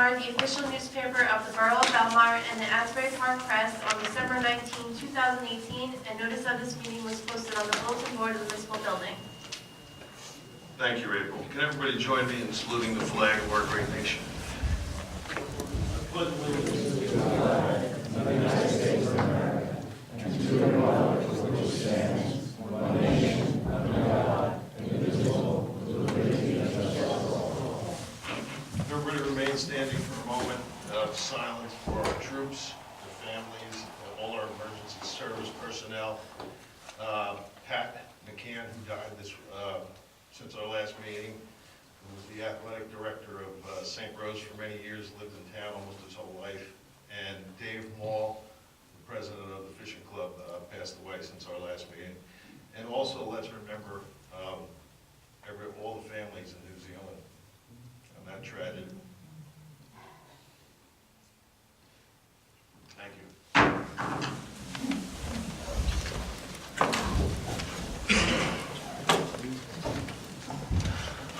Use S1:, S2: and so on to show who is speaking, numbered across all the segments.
S1: Belmar, the official newspaper of the Borough of Belmar and the Asbury Park Press on December 19, 2018, and notice of this meeting was posted on the bulletin board of the municipal building.
S2: Thank you, April. Can everybody join me in saluting the flag of our great nation?
S3: Pledge allegiance to the flag of the United States of America and to the republic for which it stands, one nation, under God, indivisible, with liberty and justice for all.
S2: Everybody remain standing for a moment of silence for our troops, their families, all our emergency service personnel. Pat McCann, who died since our last meeting, who was the athletic director of St. Rose for many years, lived in town almost his whole life. And Dave Mall, the president of the fishing club, passed away since our last meeting. And also, let's remember all the families in New Zealand on that tragedy. Thank you.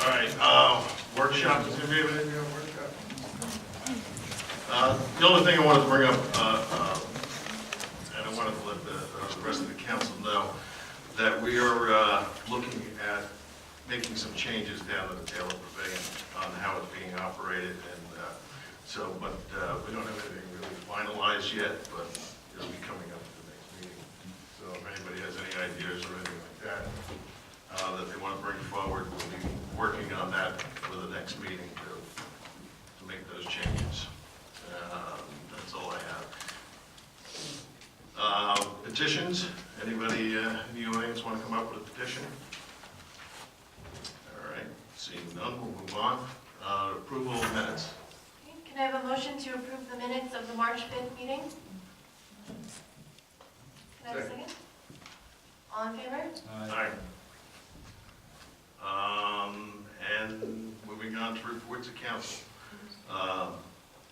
S2: All right, workshop. Does anybody have anything on workshop? The only thing I wanted to bring up, and I wanted to let the rest of the council know, that we are looking at making some changes down at the Taylor Pavilion on how it's being operated, and but we don't have anything really finalized yet, but it'll be coming up at the next meeting. So if anybody has any ideas or anything like that that they want to bring forward, we'll be working on that for the next meeting to make those changes. That's all I have. Petitions. Anybody in the audience want to come up with a petition? All right. Seeing none, we'll move on. Approval of minutes.
S1: Can I have a motion to approve the minutes of the March 5th meeting? Can I have a second? All in favor?
S2: Aye. And moving on to reports of council.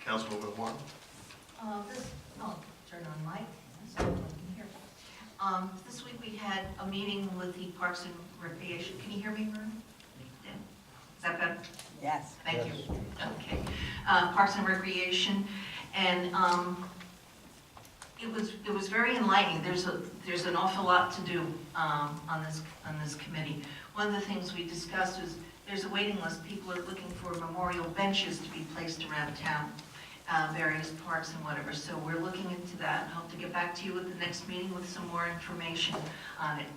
S2: Councilwoman Warren.
S4: Turn on mic, so everyone can hear. This week we had a meeting with the Parks and Recreation. Can you hear me, Vern? Yeah. Is that better?
S5: Yes.
S4: Thank you. Okay. Parks and Recreation, and it was very enlightening. There's an awful lot to do on this committee. One of the things we discussed is there's a waiting list. People are looking for memorial benches to be placed around town, various parks and whatever. So we're looking into that. Hope to get back to you at the next meeting with some more information on it.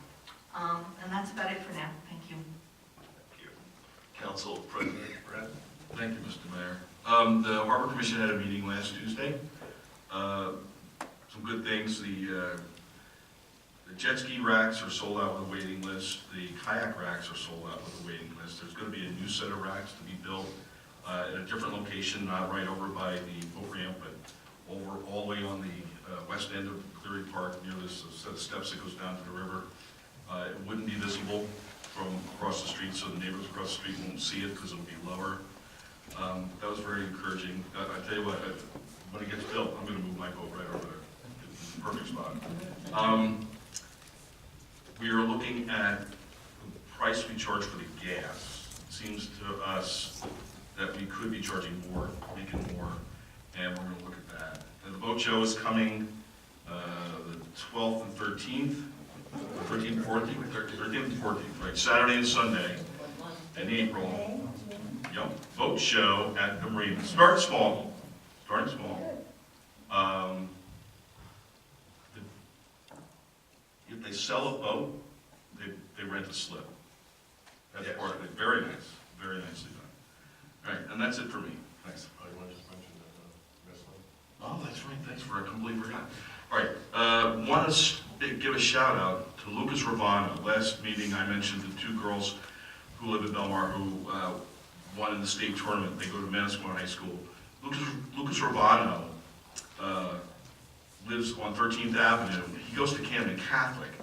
S4: And that's about it for now. Thank you.
S2: Thank you. Council President Brad.
S6: Thank you, Mr. Mayor. The Harbor Commission had a meeting last Tuesday. Some good things. The jet ski racks are sold out with a waiting list. The kayak racks are sold out with a waiting list. There's going to be a new set of racks to be built at a different location, not right over by the boat ramp, but over all the way on the west end of Cleary Park, near this set of steps that goes down to the river. It wouldn't be visible from across the street, so the neighbors across the street won't see it because it'll be lower. That was very encouraging. I tell you what, when it gets built, I'm going to move my boat right over there. It's the perfect spot. We are looking at the price we charge for the gas. It seems to us that we could be charging more, making more, and we're going to look at that. And the boat show is coming the 12th and 13th, 13th, 14th, 13th and 14th, right? Saturday and Sunday in April. Yep, boat show at the marina. Starting small. If they sell a boat, they rent a slip. That's part of it. Very nice, very nicely done. All right, and that's it for me. Thanks.
S2: Oh, you want to just mention wrestling?
S6: Oh, that's right. Thanks for I completely forgot. All right, want to give a shout out to Lucas Ravana. Last meeting I mentioned the two girls who live in Belmar who won in the state tournament. They go to Manasquan High School. Lucas Ravana lives on 13th Avenue. He goes to Camden Catholic.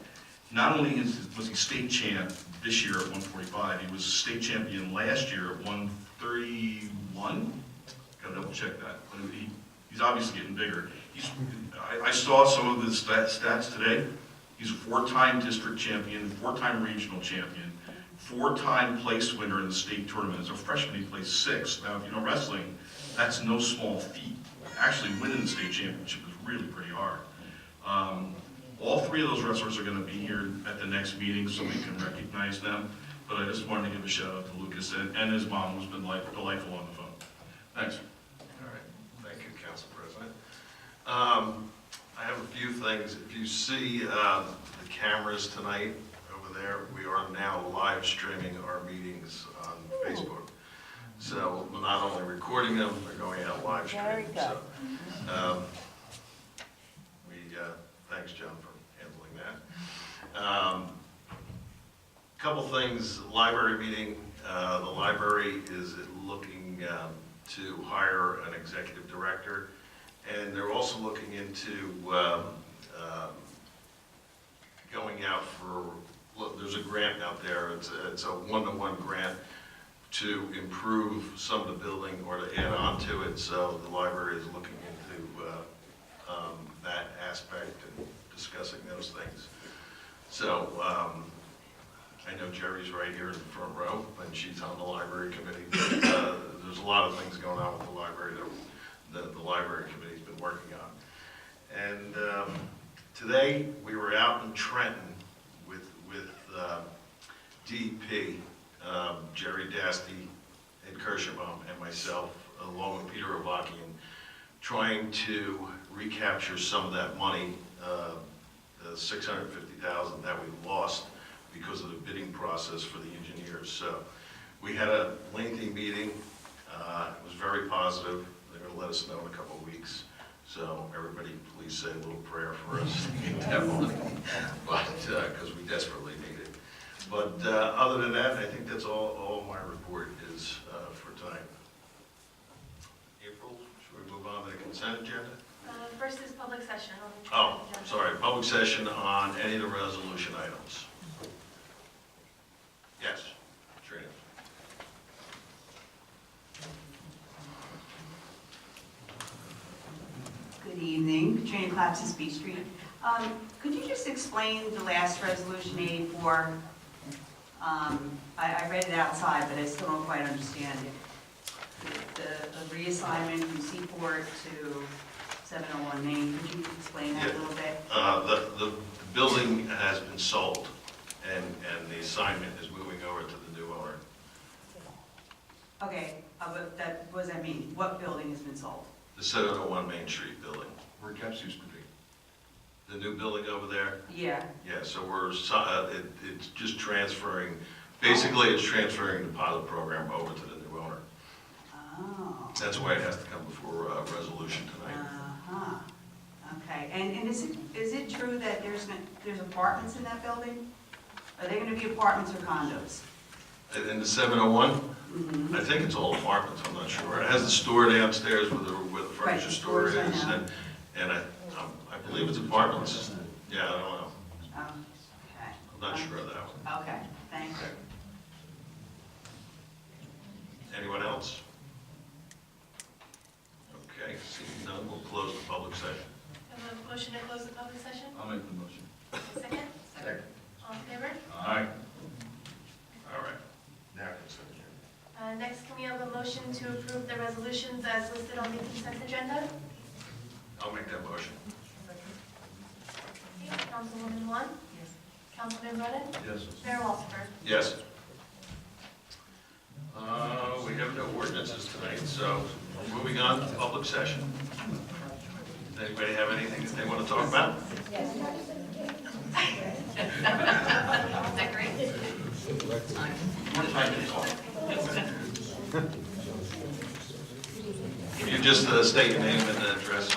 S6: Not only was he state champ this year at 145, he was state champion last year at 131. Gotta double check that. But he's obviously getting bigger. I saw some of his stats today. He's a 4-time district champion, 4-time regional champion, four-time place winner in the state tournament. As a freshman, he placed 6th. Now, if you know wrestling, that's no small feat. Actually winning the state championship is really pretty hard. All 3 of those wrestlers are going to be here at the next meeting so we can recognize them. But I just wanted to give a shout out to Lucas and his mom, who's been delightful on the phone. Thanks.
S2: All right, thank you, Council President. I have a few things. If you see the cameras tonight over there, we are now live streaming our meetings on Facebook. So we're not only recording them, they're going out live streaming. So, thanks, John, for handling that. Couple things, library meeting. The library is looking to hire an executive director, and they're also looking into going out for, look, there's a grant out there. It's a one-to-one grant to improve some of the building or to add on to it. So the library is looking into that aspect and discussing those things. So I know Jerry's right here in the front row, and she's on the library committee. There's a lot of things going on with the library that the library committee's been working on. And today we were out in Trenton with DEP, Jerry Dasty, Ed Kirschenbaum, and myself, along with Peter Avakian, trying to recapture some of that money, the $650,000 that we lost because of the bidding process for the engineers. So we had a lengthy meeting. It was very positive. They're going to let us know in a couple of weeks. So everybody, please say a little prayer for us to get that money, but because we desperately need it. But other than that, I think that's all my report is for tonight. April, should we move on to the consent agenda?
S1: First is public session on the
S2: Oh,
S1: consent agenda.
S2: sorry, public session on any of the resolution items. Yes, Trina.
S5: Good evening, Katrina Clapsis, Beach Street. Could you just explain the last resolution 84? I read it outside, but I still don't quite understand it. The reassignment from Seaport to 701 Main, could you explain that a little bit?
S2: The building has been sold, and the assignment is moving over to the new owner.
S5: Okay, but what does that mean? What building has been sold?
S2: The 701 Main Street building.
S6: Where Caps used to be.
S2: The new building over there?
S5: Yeah.
S2: Yeah, so it's just transferring, basically it's transferring the pilot program over to the new owner.
S5: Oh.
S2: That's why it has to come before a resolution tonight.
S5: Uh-huh. Okay, and is it true that there's apartments in that building? Are they gonna be apartments or condos?
S2: In the 701,
S5: Mm-hmm.
S2: I think it's all apartments, I'm not sure. It has the store downstairs where the furniture
S5: Right,
S2: store
S5: stores, I
S2: is,
S5: know.
S2: and I believe it's apartments. Yeah, I don't know.
S5: Oh, okay.
S2: I'm not sure of that one.
S5: Okay, thanks.
S2: Okay. Anyone else? Okay, seeing none, we'll close the public session.
S1: Have a motion to close the public session?
S6: I'll make the motion.
S1: Second?
S2: Second.
S1: All in favor?
S6: Aye.
S2: All right. Now consent agenda.
S1: Next, can we have a motion to approve the resolutions as listed on the consent agenda?
S2: I'll make that motion.
S1: Councilwoman Luan?
S4: Yes.
S1: Councilman Brennan?
S6: Yes.
S1: Mayor Walsifer?
S2: Yes. We have no ordinances tonight, so we're moving on to public session. Does anybody have anything that they want to talk about?
S4: Is that great?
S6: More time to talk.
S2: Can you just state your name and address?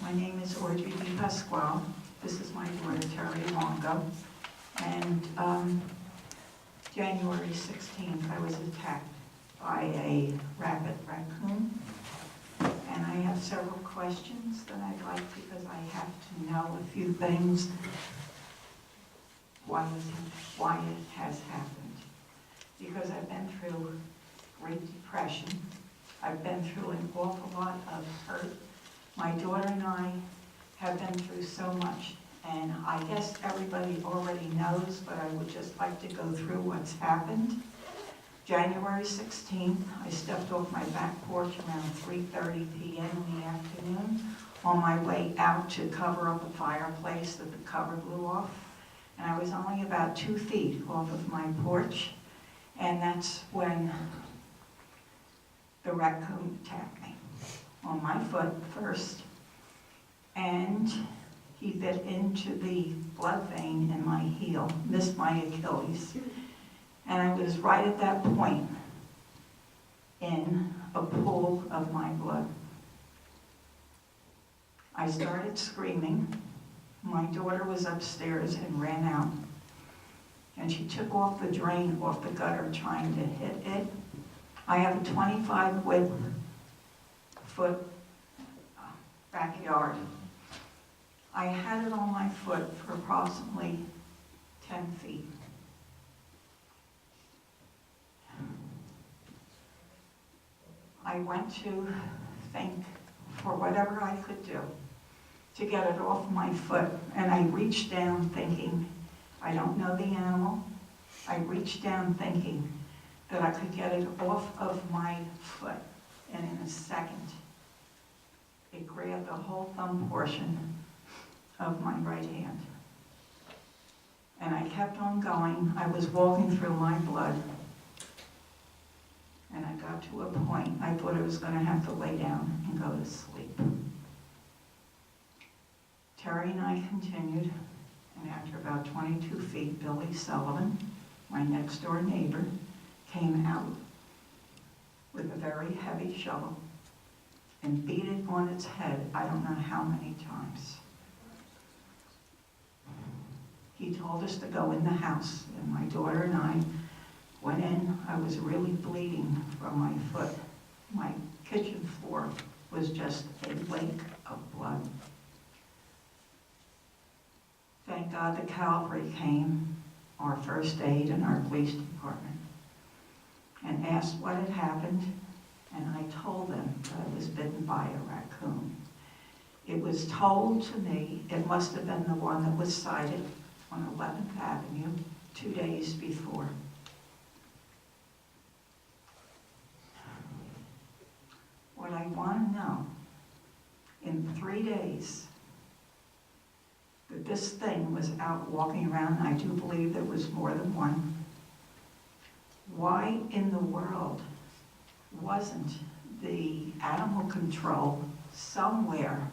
S7: My name is Audrey B. Pasquale. This is my daughter, Terry Longo. And January 16th, I was attacked by a rabbit raccoon. And I have several questions that I'd like, because I have to know a few things, why it has happened. Because I've been through Great Depression. I've been through an awful lot of hurt. My daughter and I have been through so much, and I guess everybody already knows, but I would just like to go through what's happened. January 16th, I stepped off my back porch around 3:30 p.m. in the afternoon on my way out to cover up a fireplace that the cover blew off. And I was only about 2 feet off of my porch, and that's when the raccoon attacked me on my foot first, and he bit into the blood vein in my heel, missed my Achilles. And I was right at that point in a pool of my blood. I started screaming. My daughter was upstairs and ran out. And she took off the drain off the gutter trying to hit it. I have a 25-foot backyard. I had it on my foot for approximately 10 feet. I went to think for whatever I could do to get it off my foot, and I reached down thinking, I don't know the animal. I reached down thinking that I could get it off of my foot, and in a second, it grabbed the whole thumb portion of my right hand. And I kept on going. I was walking through my blood, and I got to a point, I thought I was going to have to lay down and go to sleep. Terry and I continued, and after about 22 feet, Billy Sullivan, my next door neighbor, came out with a very heavy shovel and beat it on its head, I don't know how many times. He told us to go in the house, and my daughter and I went in. I was really bleeding from my foot. My kitchen floor was just a lake of blood. Thank God the cavalry came, our first aid and our police department, and asked what had happened, and I told them that I was bitten by a raccoon. It was told to me it must have been the one that was sighted on 11th Avenue 2 days before. What I want to know, in 3 days, that this thing was out walking around, I do believe there was more than one. Why in the world wasn't the animal control somewhere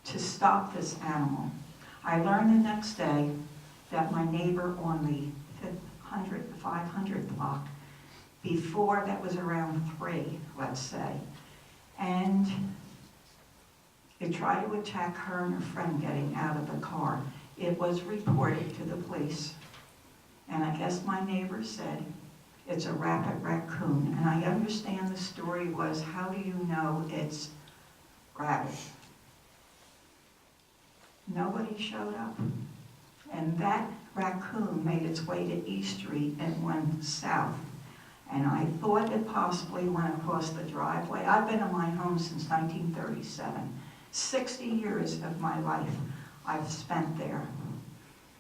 S7: to stop this animal? I learned the next day that my neighbor on the 500th block, before that was around 3, let's say, and it tried to attack her and her friend getting out of the car. It was reported to the police, and I guess my neighbor said, it's a rabbit raccoon, and I understand the story was, how do you know it's rabbit? Nobody showed up, and that raccoon made its way to East Street and went south, and I thought it possibly went across the driveway. I've been in my home since 1937. 60 years of my life I've spent there.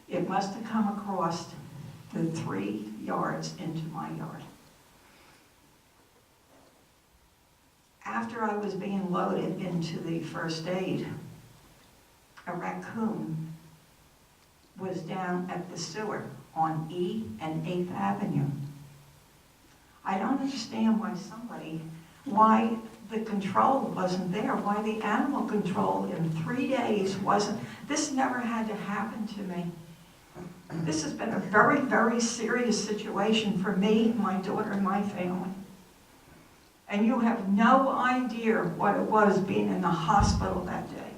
S7: It must have come across the 3 yards into my yard. After I was being loaded into the first aid, a raccoon was down at the sewer on E and 8th Avenue. I don't understand why the control wasn't there, why the animal control in 3 days wasn't. This never had to happen to me. This has been a very, very serious situation for me, my daughter, and my family. And you have no idea what it was being in the hospital that day,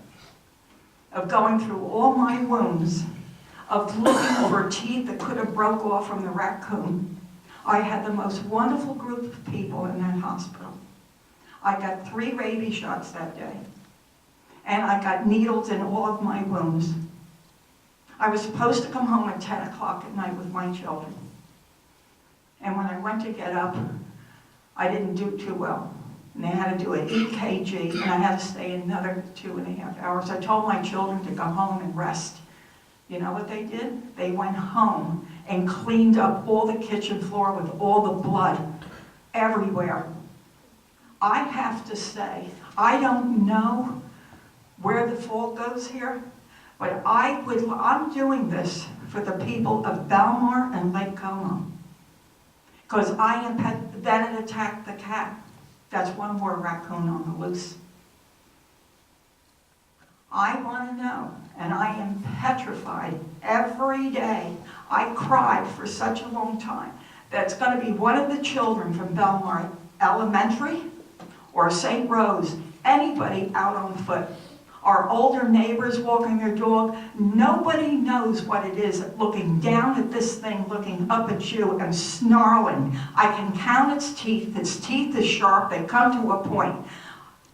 S7: of going through all my wounds, of looking for teeth that could have broke off from the raccoon. I had the most wonderful group of people in that hospital. I got 3 rabies shots that day, and I got needles in all of my wounds. I was supposed to come home at 10 o'clock at night with my children. And when I went to get up, I didn't do too well. And they had to do an EKG, and I had to stay another 2.5 hours. I told my children to go home and rest You know what they did? They went home and cleaned up all the kitchen floor with all the blood everywhere. I have to say, I don't know where the fault goes here, but I'm doing this for the people of Belmar and Lake Como. Because then it attacked the cat. That's one more raccoon on the loose. I want to know, and I am petrified every day. I cried for such a long time that it's going to be one of the children from Belmar Elementary or St. Rose, anybody out on foot. Our older neighbors walking their dog, nobody knows what it is looking down at this thing, looking up at you and snarling. I can count its teeth is sharp, they come to a point.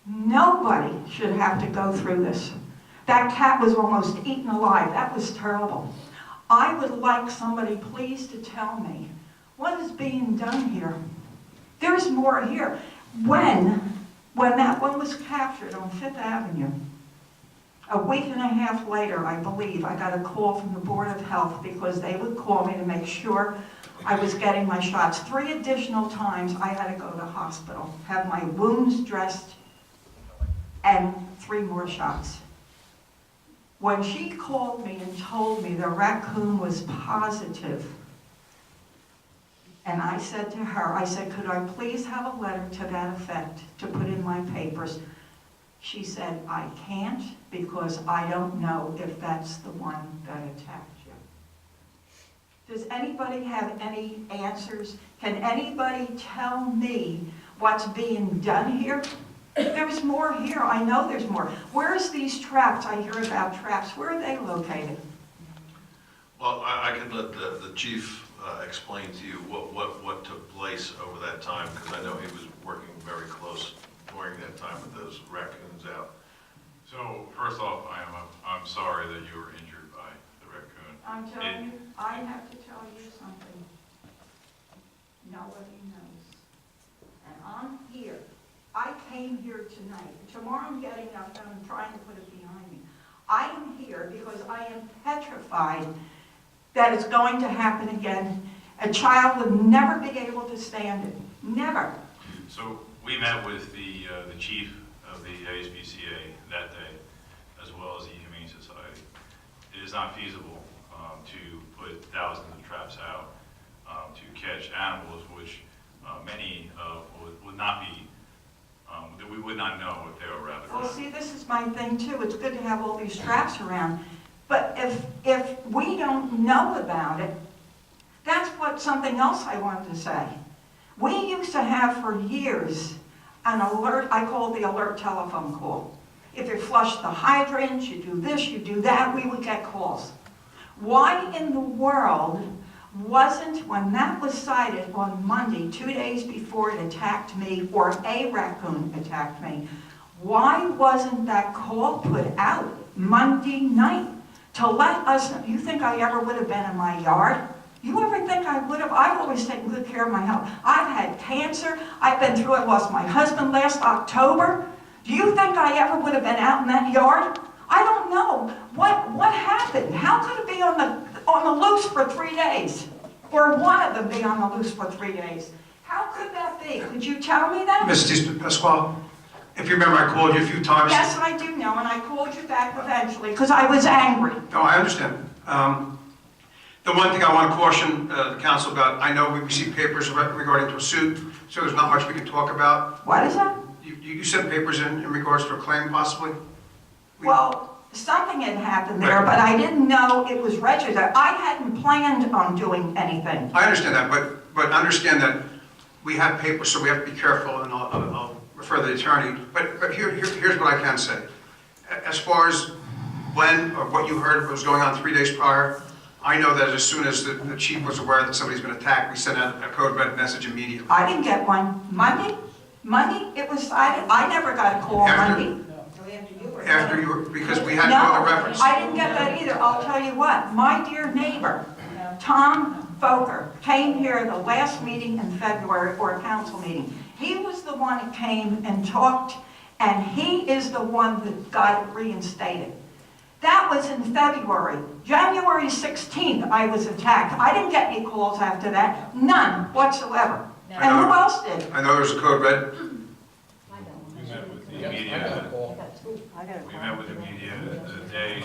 S7: Nobody should have to go through this. That cat was almost eaten alive, that was terrible. I would like somebody please to tell me what is being done here. There's more here. When that one was captured on 5th Avenue, a week and a half later, I believe, I got a call from the Board of Health because they would call me to make sure I was getting my shots. 3 additional times I had to go to the hospital, have my wounds dressed, and 3 more shots. When she called me and told me the raccoon was positive, and I said to her, I said, could I please have a letter to that effect to put in my papers? She said, I can't because I don't know if that's the one that attacked you. Does anybody have any answers? Can anybody tell me what's being done here? There's more here. I know there's more. Where's these traps? I hear about traps. Where are they located?
S2: Well, I can let the chief explain to you what took place over that time, because I know he was working very close during that time with those raccoons out.
S8: So first off, I'm sorry that you were injured by the raccoon.
S7: I'm telling you, I have to tell you something. Nobody knows. And I'm here. I came here tonight. Tomorrow I'm getting up and I'm trying to put it behind me. I am here because I am petrified that it's going to happen again. A child would never be able to stand it. Never.
S8: So we met with the chief of the ASPCA that day, as well as the Humane Society. It is not feasible to put thousands of traps out to catch animals, which many would not be, that we would not know if they were rabid.
S7: Well, see, this is my thing too. It's good to have all these traps around. But if we don't know about it, that's something else I wanted to say. We used to have for years an alert, I call it the alert telephone call. If you flush the hydrants, you do this, you do that, we would get calls. Why in the world wasn't, when that was sighted on Monday, 2 days before it attacked me, or a raccoon attacked me, why wasn't that call put out Monday night to let us know? You think I ever would have been in my yard? You ever think I would have? I've always taken good care of my health. I've had cancer. I've been through it. I lost my husband last October. Do you think I ever would have been out in that yard? I don't know. What happened? How could it be on the loose for 3 days? Or one of them be on the loose for 3 days? How could that be? Could you tell me that?
S3: Mrs. Pasquale, if you remember, I called you a few times.
S7: Yes, I do know, and I called you back eventually because I was angry.
S3: No, I understand. The one thing I want to caution the council about, I know we received papers regarding to a suit, so there's not much we can talk about.
S7: What is that?
S3: You sent papers in regards to a claim, possibly?
S7: Well, something had happened there, but I didn't know it was registered. I hadn't planned on doing anything.
S3: I understand that, but understand that we have papers, so we have to be careful, and I'll refer to the attorney. But here's what I can say. As far as when or what you heard was going on 3 days prior, I know that as soon as the chief was aware that somebody's been attacked, we sent out a code red message immediately.
S7: I didn't get one. Monday it was cited. I never got a call Monday.
S3: After you were, because we had no other reference.
S7: I didn't get that either. I'll tell you what, my dear neighbor, Tom Foker, came here the last meeting in February, or a council meeting. He was the one that came and talked, and he is the one that got it reinstated. That was in February. January 16th, I was attacked. I didn't get any calls after that, none whatsoever. And who else did?
S3: I know there's a code red.
S8: We met with the media, we met with the media the day,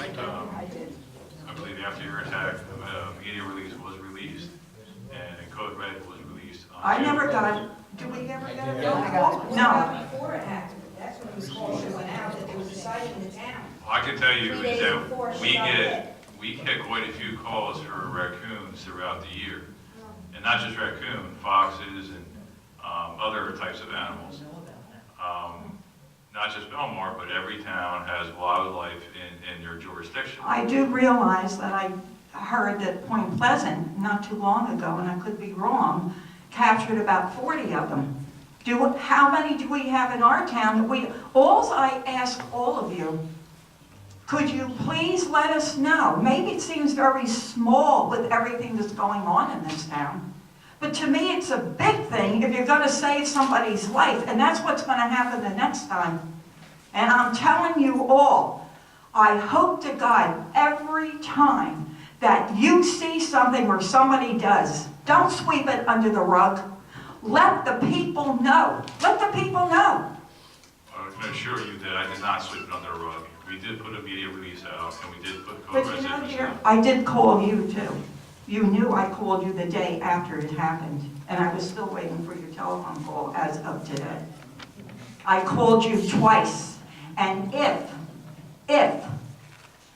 S8: I believe after your attack, a media release was released, and a code red was released.
S7: I never got, do we ever get a phone call? No.
S9: Before it happened, that's when these calls went out, that there was a site in the town.
S8: I can tell you
S9: 3
S8: is
S9: days before
S8: that
S9: she got hit.
S8: we get quite a few calls for raccoons throughout the year. And not just raccoon, foxes and other types of animals. Not just Belmar, but every town has wildlife in their jurisdiction.
S7: I do realize that I heard that Point Pleasant, not too long ago, and I could be wrong, captured about 40 of them. How many do we have in our town? Alls I ask all of you, could you please let us know? Maybe it seems very small with everything that's going on in this town. But to me, it's a big thing if you're going to save somebody's life, and that's what's going to happen the next time. And I'm telling you all, I hope to God every time that you see something or somebody does, don't sweep it under the rug. Let the people know. Let the people know.
S8: I can assure you that I did not sweep it under the rug. We did put a media release out, and we did put code
S7: But
S8: red
S7: you know,
S8: signatures
S7: dear,
S8: out.
S7: I did call you too. You knew I called you the day after it happened, and I was still waiting for your telephone call as of today. I called you twice, and if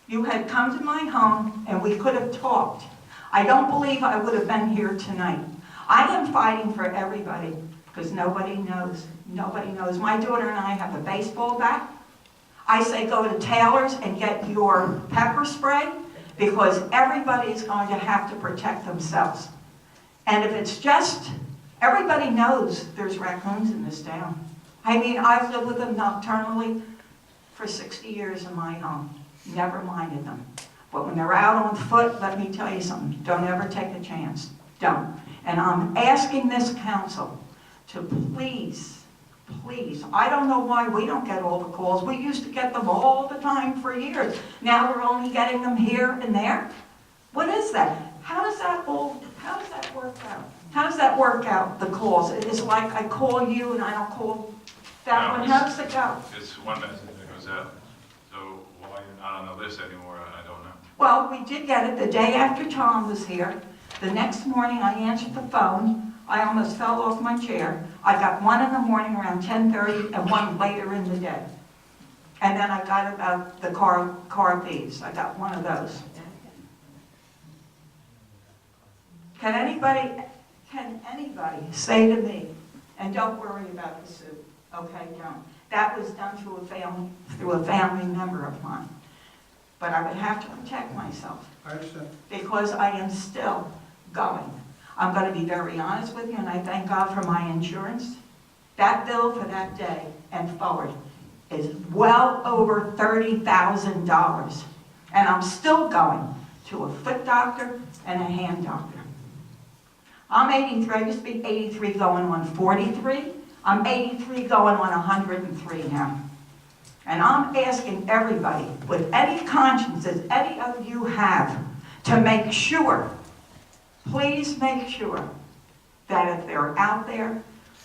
S7: you had come to my home and we could have talked, I don't believe I would have been here tonight. I am fighting for everybody, because nobody knows. Nobody knows. My daughter and I have a baseball bat. I say go to Taylor's and get your pepper spray, because everybody is going to have to protect themselves. And if it's just, everybody knows there's raccoons in this town. I mean, I've lived with them nocturnally for 60 years in my home. Never minded them. But when they're out on foot, let me tell you something, don't ever take a chance. Don't. And I'm asking this council to please, I don't know why we don't get all the calls. We used to get them all the time for years. Now we're only getting them here and there. What is that? How does that work out? How does that work out, the calls? It's like I call you and I don't call that one. How does it go?
S8: It's one message that goes out. So why you're not on the list anymore, I don't know.
S7: Well, we did get it the day after Tom was here. The next morning I answered the phone. I almost fell off my chair. I got one in the morning around 10:30 and one later in the day. And then I got about the car thieves. I got one of those. Can anybody say to me, and don't worry about the suit, okay, don't. That was done through a family member of mine. But I would have to protect myself.
S3: I understand.
S7: Because I am still going. I'm going to be very honest with you, and I thank God for my insurance. That bill for that day and forward is well over $30,000. And I'm still going to a foot doctor and a hand doctor. I'm 83. I used to be 83 going on 43. I'm 83 going on 103 now. And I'm asking everybody, with any conscience that any of you have, to make sure, please make sure that if they're out there,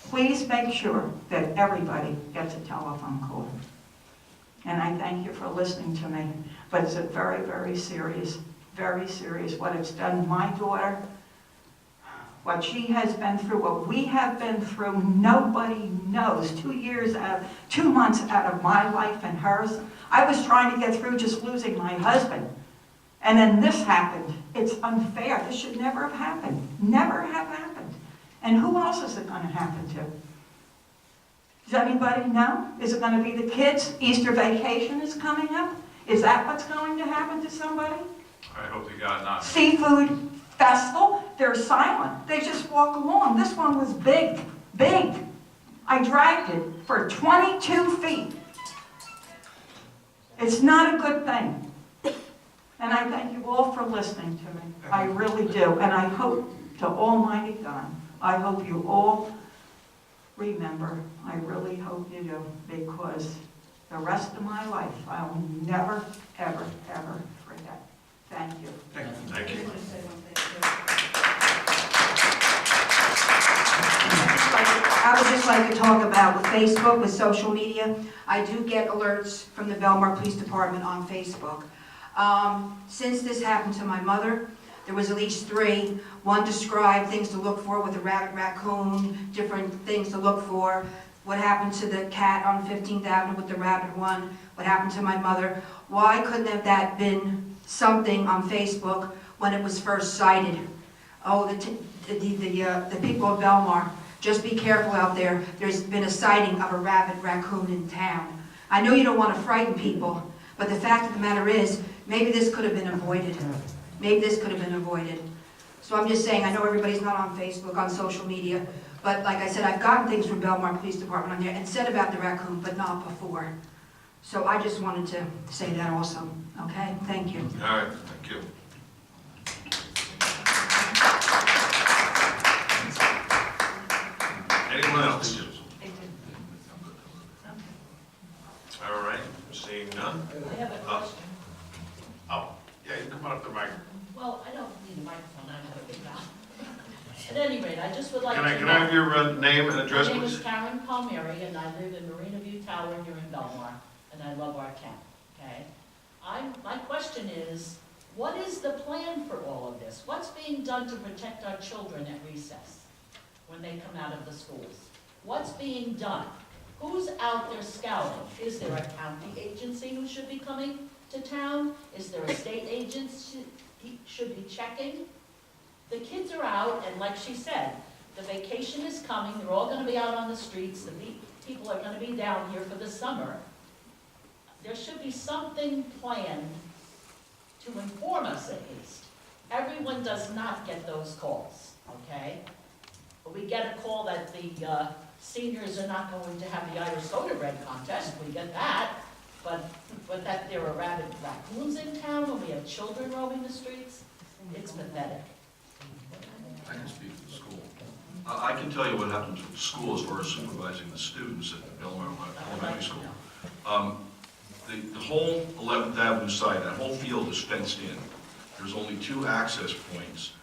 S7: please make sure that everybody gets a telephone call. And I thank you for listening to me. But it's a very, very serious what it's done to my daughter, what she has been through, what we have been through. Nobody knows. 2 months out of my life and hers. I was trying to get through just losing my husband. And then this happened. It's unfair. This should never have happened. Never have happened. And who else is it going to happen to? Does anybody know? Is it going to be the kids? Easter vacation is coming up. Is that what's going to happen to somebody?
S8: I hope to God not.
S7: Seafood festival, they're silent. They just walk along. This one was big, big. I dragged it for 22 feet. It's not a good thing. And I thank you all for listening to me. I really do. And I hope to Almighty God, I hope you all remember. I really hope you do, because the rest of my life. I will never, ever, ever forget. Thank you.
S2: Thank you.
S9: I would just like to talk about with Facebook, with social media. I do get alerts from the Belmar Police Department on Facebook. Since this happened to my mother, there was at least 3. One described things to look for with a rabbit, raccoon, different things to look for. What happened to the cat on 15th Avenue with the rabbit one? What happened to my mother? Why couldn't have that been something on Facebook when it was first cited? Oh, the people of Belmar, just be careful out there. There's been a sighting of a rabbit raccoon in town. I know you don't want to frighten people, but the fact of the matter is, maybe this could have been avoided. Maybe this could have been avoided. So I'm just saying, I know everybody's not on Facebook, on social media, but like I said, I've gotten things from Belmar Police Department on there and said about the raccoon, but not before. So I just wanted to say that also, okay? Thank you.
S2: All right, thank you. Anyone else? All right, seeing none?
S10: I have a question.
S2: Oh, yeah, you can come on up the mic.
S10: Well, I don't need a microphone, I have a big mouth. At any rate, I just would like to know.
S2: Can I have your name and address,
S10: My name is
S2: please?
S10: Karen Palmieri, and I live in Marina View Tower here in Belmar, and I love our town, okay? My question is, what is the plan for all of this? What's being done to protect our children at recess when they come out of the schools? What's being done? Who's out there scouting? Is there a county agency who should be coming to town? Is there a state agency should be checking? The kids are out, and like she said, the vacation is coming, they're all gonna be out on the streets, the people are gonna be down here for the summer. There should be something planned to inform us at least. Everyone does not get those calls, okay? But we get a call that the seniors are not going to have the Irish soda bread contest, we get that. But that there are rabid raccoons in town, and we have children roaming the streets, it's pathetic.
S6: I can speak for the school. I can tell you what happens with the school as far as supervising the students at the Belmar Elementary School. The whole 11th Avenue side, that whole field is fenced in. There's only 2 access points,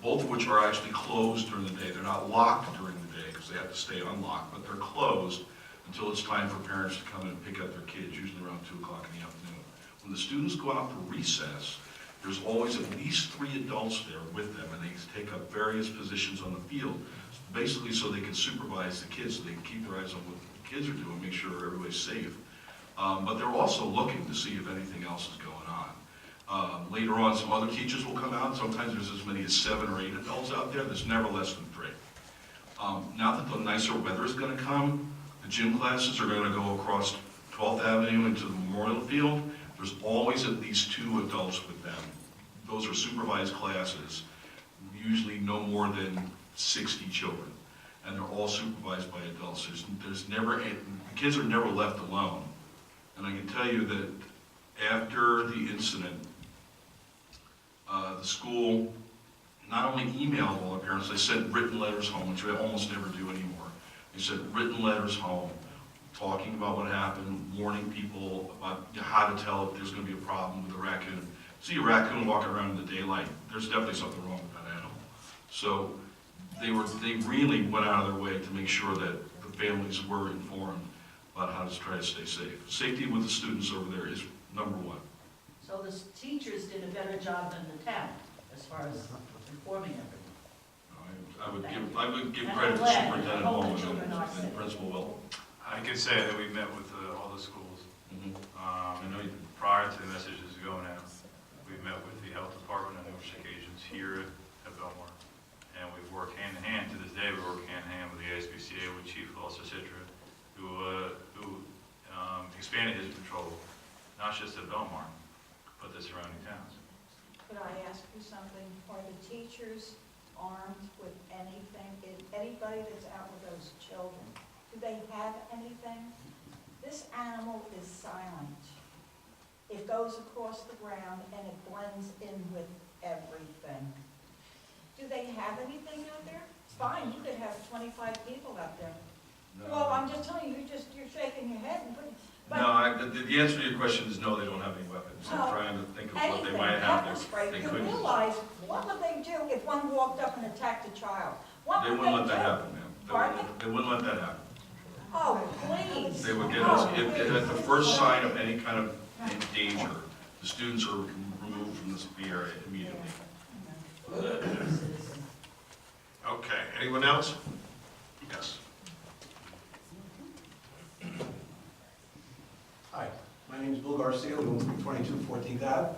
S6: both of which are actually closed during the day. They're not locked during the day because they have to stay unlocked, but they're closed until it's time for parents to come in and pick up their kids, usually around 2 o'clock in the afternoon. When the students go out for recess, there's always at least 3 adults there with them, and they take up various positions on the field, basically so they can supervise the kids, so they can keep their eyes on what the kids are doing, make sure everybody's safe. But they're also looking to see if anything else is going on. Later on, some other teachers will come out. Sometimes there's as many as 7 or 8 adults out there. There's never less than 3. Now that the nicer weather is going to come, the gym classes are going to go across 12th Avenue into the Memorial Field. There's always at least 2 adults with them. Those are supervised classes, usually no more than 60 children, and they're all supervised by adults. The kids are never left alone. And I can tell you that after the incident, the school not only emailed all the parents, they sent written letters home, which we almost never do anymore. They sent written letters home, talking about what happened, warning people about how to tell if there's going to be a problem with a raccoon. See a raccoon walking around in the daylight, there's definitely something wrong with that animal. So they really went out of their way to make sure that the families were informed about how to try to stay safe. Safety with the students over there is number 1.
S10: So the teachers did a better job than the town, as far as informing everyone.
S6: I would give credit to Superintendent Bowman and the Principal Will.
S8: I can say that we met with all the schools.
S6: I know you did.
S8: Prior to the messages going out, we met with the health department on numerous occasions here at Belmar. And we've worked hand in hand, to this day, we work hand in hand with the ASPCA, with Chief Officer Citra, who expanded his patrol, not just at Belmar, but the surrounding towns.
S9: Could I ask you something? Are the teachers armed with anything? Is anybody that's out with those children, do they have anything? This animal is silent. It goes across the ground and it blends in with everything. Do they have anything out there? It's fine, you could have 25 people out there.
S6: No.
S9: Well, I'm just telling you, you're shaking your head and putting,
S6: The answer to your question is no, they don't have any weapons. I'm
S3: No.
S6: trying to think of what they
S3: Anything,
S6: might have.
S3: pepper spray,
S6: They
S3: you
S6: couldn't.
S3: realize, what would they do if one walked up and attacked a child? What
S6: They
S3: would
S6: wouldn't let
S3: do?
S6: that happen, ma'am.
S3: Pardon?
S6: They wouldn't let that happen.
S3: Oh, please.
S6: They would get us, if at the first sign of any kind of danger, the students are removed from the area immediately.
S2: Okay, anyone else? Yes.
S11: Hi, my name is Bill Garcia, we live at 22 14th Ave,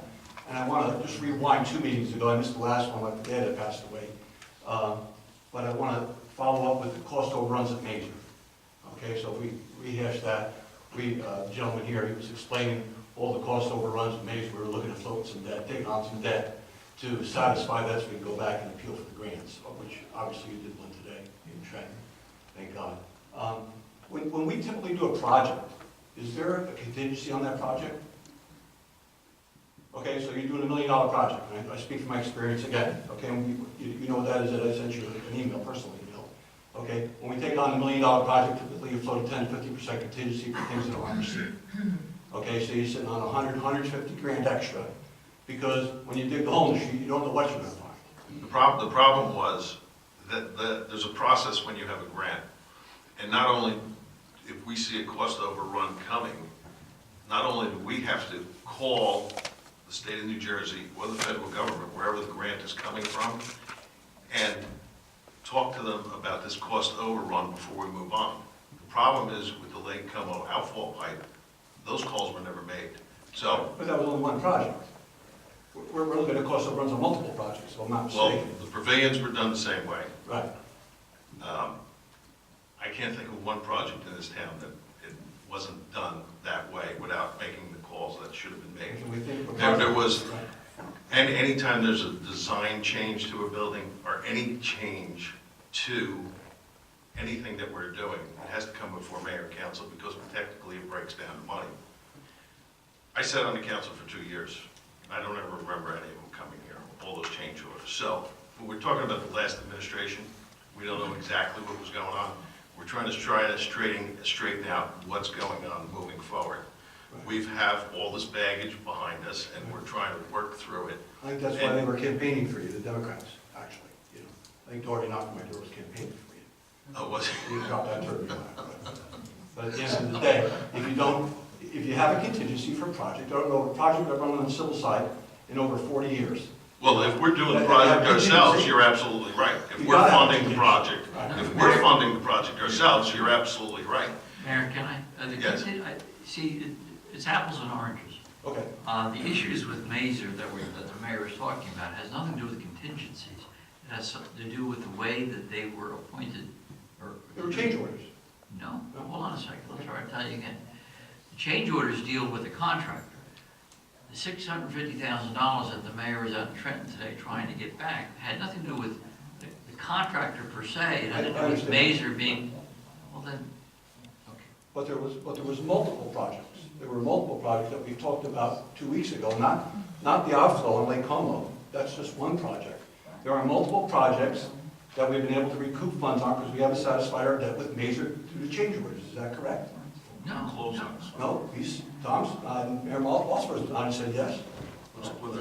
S11: and I want to just rewind 2 meetings ago. I missed the last one, my dad had passed away. But I want to follow up with the cost overruns at Major. Okay, so we rehashed that. The gentleman here, he was explaining all the cost overruns at Major. We were looking at floating some debt, taking on some debt to satisfy that so we can go back and appeal for the grants, of which obviously you did one today in Trenton, thank God. When we typically do a project, is there a contingency on that project? Okay, so you're doing $1 million project, and I speak from my experience again, okay, and you know what that is, that I sent you an email, personal email. Okay, when we take on $1 million project, typically you float a 10 to 50% contingency for things that are unforeseen. Okay, so you're sitting on 150 grand extra, because when you dig the hole in the street, you don't know what you're gonna find.
S2: The problem was that there's a process when you have a grant. And not only, if we see a cost overrun coming, not only do we have to call the state of New Jersey or the federal government, wherever the grant is coming from, and talk to them about this cost overrun before we move on. The problem is with the Lake Como outfall pipe, those calls were never made. So,
S11: But that was only one project. We're looking at cost overruns on multiple projects, so I'm not
S2: well,
S11: mistaken.
S2: the pavilions were done the same way.
S11: Right.
S2: I can't think of one project in this town that it wasn't done that way without making the calls that should have been made.
S11: Can we think of a
S2: There
S11: project?
S2: was,
S11: Right.
S2: and anytime there's a design change to a building or any change to anything that we're doing, it has to come before mayor and council because technically it breaks down to money. I sat on the council for 2 years. I don't ever remember any of them coming here, all those change orders. So when we're talking about the last administration, we don't know exactly what was going on. We're trying to straighten out what's going on moving forward. We have all this baggage behind us, and we're trying to work through it.
S11: I think that's why they were campaigning for you, the Democrats, actually. You know, I think Doherty knocked on my door was campaigning for you.
S2: Oh, was it?
S11: You dropped that turkey line. But at the end of the day, if you have a contingency for a project, I don't know, a project I've run on the civil side in over 40 years.
S2: Well, if we're doing the project ourselves, you're absolutely right. If we're funding the project, if we're funding the project ourselves, you're absolutely right.
S12: Mayor, can I?
S2: Yes.
S12: See, it's apples and oranges.
S11: Okay.
S12: The issues with Mazer that the mayor is talking about has nothing to do with contingencies. It has to do with the way that they were appointed.
S11: There were change orders.
S12: No, hold on a second, let's try to tell you again. The change orders deal with the contractor. The $650,000 that the mayor is out in Trenton today trying to get back had nothing to do with the contractor per se. It had to do with Mazer being, well then, okay.
S11: But there was multiple projects. There were multiple projects that we talked about 2 weeks ago, not the outflow on Lake Como. That's just one project. There are multiple projects that we've been able to recoup funds on because we haven't satisfied our debt with Mazer through the change orders. Is that correct?
S12: No.
S6: Closeouts.
S11: No, Tom's, Mayor Mossberg's nodding said yes.
S2: Well,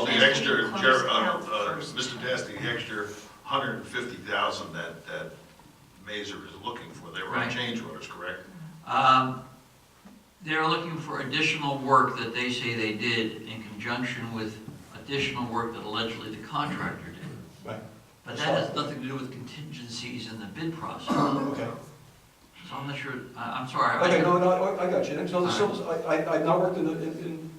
S2: the extra, Mr. Dasty, the extra 150,000 that Mazer is looking for, they were on
S12: Right.
S2: change orders, correct?
S12: They're looking for additional work that they say they did in conjunction with additional work that allegedly the contractor did.
S11: Right.
S12: But that has nothing to do with contingencies in the bid process.
S11: Okay.
S12: So I'm not sure, I'm sorry.
S11: Okay, no, I got you. And so the civil, I've not worked in,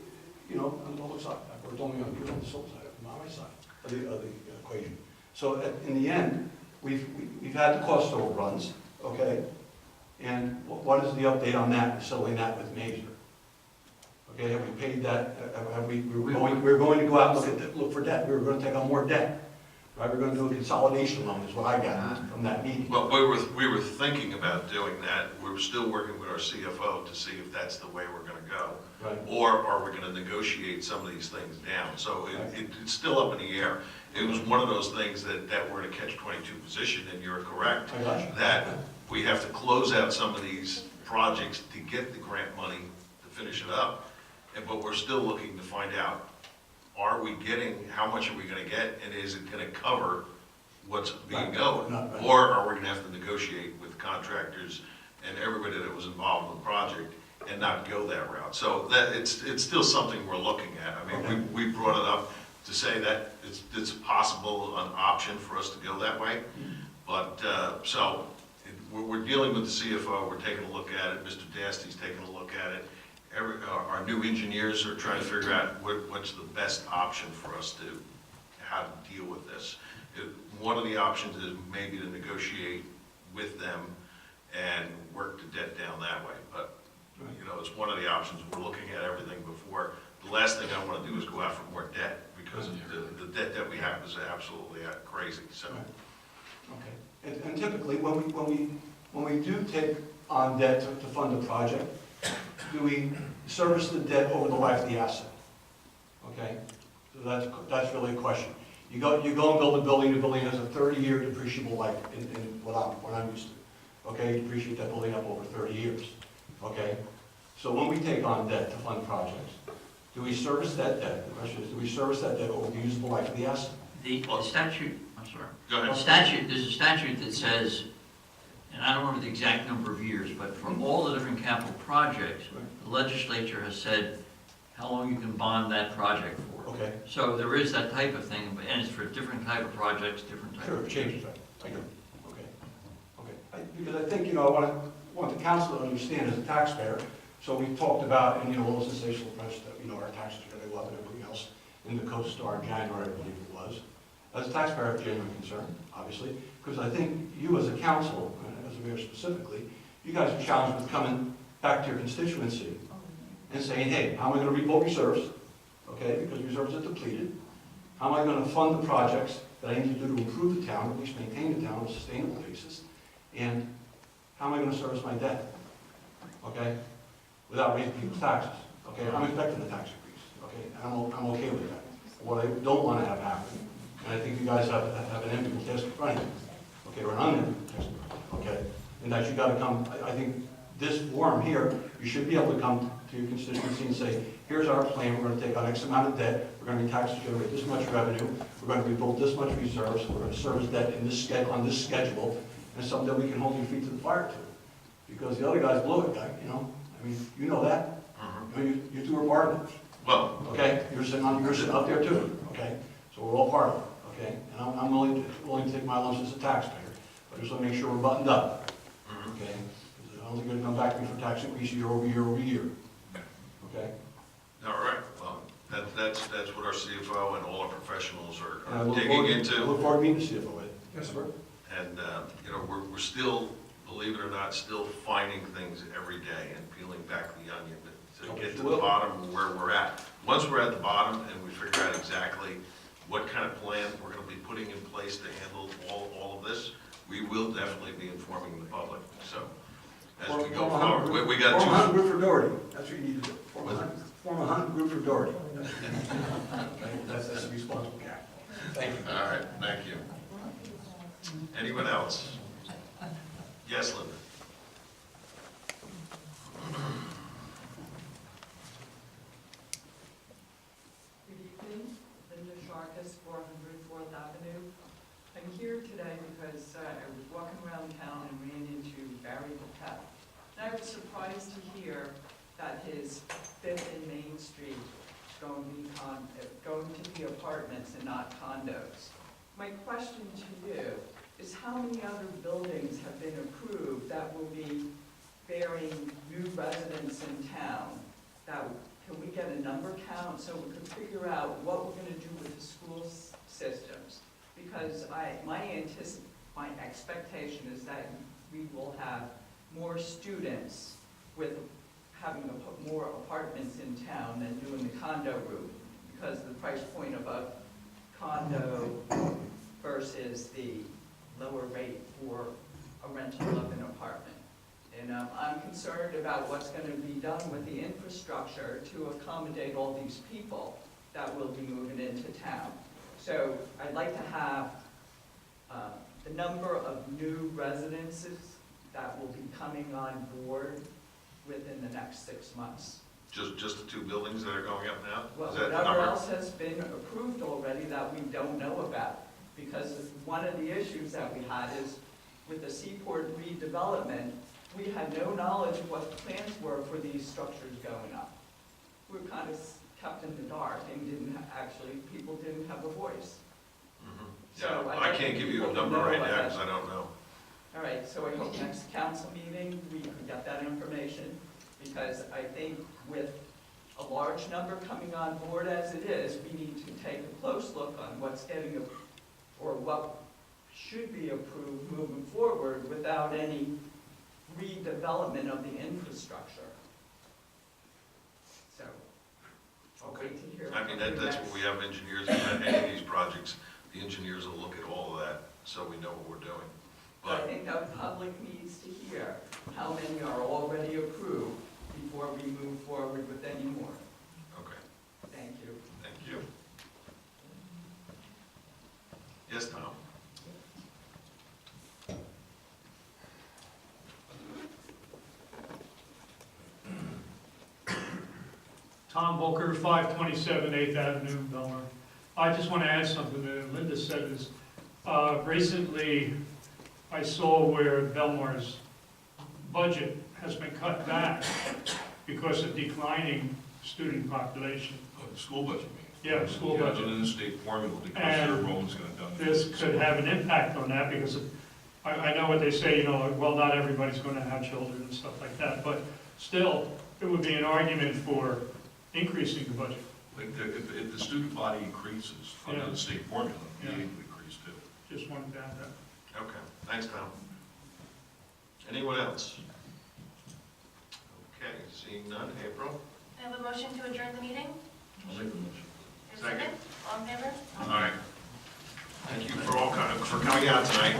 S11: you know, on the other side. I've worked only on the civil side, on my side of the equation. So in the end, we've had the cost overruns, okay? And what is the update on that, settling that with Mazer? Okay, have we paid that, we're going to go out and look for debt. We were going to take on more debt. Right, we're going to do a consolidation loan, is what I got from that meeting.
S2: Well, we were thinking about doing that. We were still working with our CFO to see if that's the way we're going to go.
S11: Right.
S2: Or are we going to negotiate some of these things down? So it's still up in the air. It was one of those things that we're in a catch-22 position, and you're correct.
S11: I got you.
S2: That we have to close out some of these projects to get the grant money to finish it up. But we're still looking to find out, are we getting, how much are we gonna get, and is it gonna cover what's being going?
S11: Right.
S2: Or are we gonna have to negotiate with contractors and everybody that was involved in the project and not go that route? So that, it's still something we're looking at. I mean,
S11: Okay.
S2: we brought it up to say that it's possible, an option for us to go that way. But, so, we're dealing with the CFO, we're taking a look at it, Mr. Dasty's taking a look at it. Our new engineers are trying to figure out what's the best option for us to, how to deal with this. One of the options is maybe to negotiate with them and work the debt down that way. But, you know, it's one of the options. We're looking at everything before. The last thing I want to do is go out for more debt, because the debt that we have is absolutely crazy, so.
S11: Okay. And typically, when we do take on debt to fund a project, do we service the debt over the life of the asset? Okay? So that's really a question. You go and build a building, the building has a 30-year depreciable life in what I'm used to. Okay, you depreciate that building up over 30 years. Okay? So when we take on debt to fund projects, do we service that debt? The question is, do we service that debt over the usable life of the asset?
S12: The statute, I'm sorry.
S2: Go ahead.
S12: There's a statute that says, and I don't remember the exact number of years, but for all the different capital projects, the legislature has said how long you can bond that project for.
S11: Okay.
S12: So there is that type of thing, and it's for different type of projects, different type
S11: Sure,
S12: of.
S11: it changes that. I get it. Okay. Okay. Because I think, I want the council to understand as a taxpayer, so we talked about, and, a little sensational press that, our taxes are going to go up and everything else in the co-star in January, I believe it was. As a taxpayer, I have genuine concern, obviously, because I think you as a council, and as a mayor specifically, you guys are challenged with coming back to your constituency and saying, hey, how am I going to rebuild reserves? Okay, because reserves are depleted. How am I going to fund the projects that I need to do to improve the town, at least maintain the town on a sustainable basis? And how am I going to service my debt? Okay, without raising people's taxes. Okay, I'm expecting a tax increase. Okay, and I'm okay with that. What I don't want to have happen, and I think you guys have an enviable task in front of you, okay, or an unenviable task, okay, and that you got to come. I think this forum here, you should be able to come to your constituency and say, here's our plan. We're going to take on X amount of debt. We're going to be taxed to generate this much revenue. We're going to rebuild this much reserves. We're going to service debt in this on this schedule, and something that we can hold your feet to the fire to. Because the other guys blew it, guy. I mean, you know that. You two are partners.
S2: Well,
S11: Okay, you're sitting out there too. Okay, so we're all part of it. Okay, and I'm willing to take my lumps as a taxpayer, but I just want to make sure we're buttoned up. Okay, because I don't think you're going to come back to me for tax increase year over year over year. Okay.
S2: all right, well, that's what our CFO and all our professionals
S11: And I
S2: are
S11: look
S2: digging
S11: forward- I
S2: into.
S11: look forward to meeting the CFO. Yes, sir.
S2: And, we're still, believe it or not, still finding things every day and peeling back the onion to get to the bottom of where we're at. Once we're at the bottom and we figure out exactly what kind of plan we're going to be putting in place to handle all of this, we will definitely be informing the public. So, as we go forward, we got
S11: Form a hunt
S2: two.
S11: group for Doherty. That's what you need to do. Form a hunt group for Doherty. That's a responsible cap. Thank you.
S2: All right, thank you. Anyone else? Yes, Linda?
S13: Good evening, Linda Sharkus, 400 4th Avenue. I'm here today because I was walking around town and ran into Barry Patel. And I was surprised to hear that his 5th and Main Street is going to be apartments and not condos. My question to you is how many other buildings have been approved that will be bearing new residents in town? Can we get a number count so we can figure out what we're going to do with the school systems? Because my expectation is that we will have more students with having more apartments in town than doing the condo route, because the price point of a condo versus the lower rate for a rental of an apartment. And I'm concerned about what's going to be done with the infrastructure to accommodate all these people that will be moving into town. So I'd like to have the number of new residences that will be coming on board within the next 6 months.
S2: Just the two buildings that are going up now?
S13: Well,
S2: Is that the
S13: whatever
S2: number?
S13: else has been approved already that we don't know about. Because one of the issues that we had is with the Seaport redevelopment, we had no knowledge of what the plans were for these structures going up. We were kind of kept in the dark and people didn't have a voice.
S2: Mhm.
S13: So
S2: Yeah,
S13: I
S2: I can't give you a
S13: think
S2: number
S13: people
S2: right
S13: know
S2: now
S13: what
S2: because I don't know.
S13: All right, so I hope next council meeting, we can get that information, because I think with a large number coming on board as it is, we need to take a close look on what's getting, or what should be approved moving forward without any redevelopment of the infrastructure. So, I'll wait to hear.
S2: I mean,
S13: from you
S2: that's
S13: next.
S2: what we have engineers, on any of these projects, the engineers will look at all of that, so we know what we're doing.
S13: But I
S2: But,
S13: think the public needs to hear how many are already approved before we move forward with any more.
S2: okay,
S13: Thank you.
S2: thank you. Yes, Tom?
S3: Tom Booker, 527 8th Avenue, Belmar. I just want to add something that Linda said is, recently I saw where Belmar's budget has been cut back because of declining student population.
S6: Oh, the school budget, you
S3: Yeah, school
S6: mean?
S3: budget.
S6: Yeah, in the state formula, because
S3: And
S6: their enrollment's gonna down.
S3: This could have an impact on that because I know what they say, well, not everybody's going to have children and stuff like that, but still, it would be an argument for increasing the budget.
S6: Like, if the student body increases under
S3: Yeah.
S6: the state formula, the
S3: Yeah.
S6: aid would increase too.
S3: Just wanted to add that.
S2: Okay, thanks, Tom. Anyone else? Okay, seeing none, April?
S1: I have a motion to adjourn the meeting.
S6: I'll make the motion.
S1: Is there a second? All in favor?
S2: All right. Thank you for coming out tonight.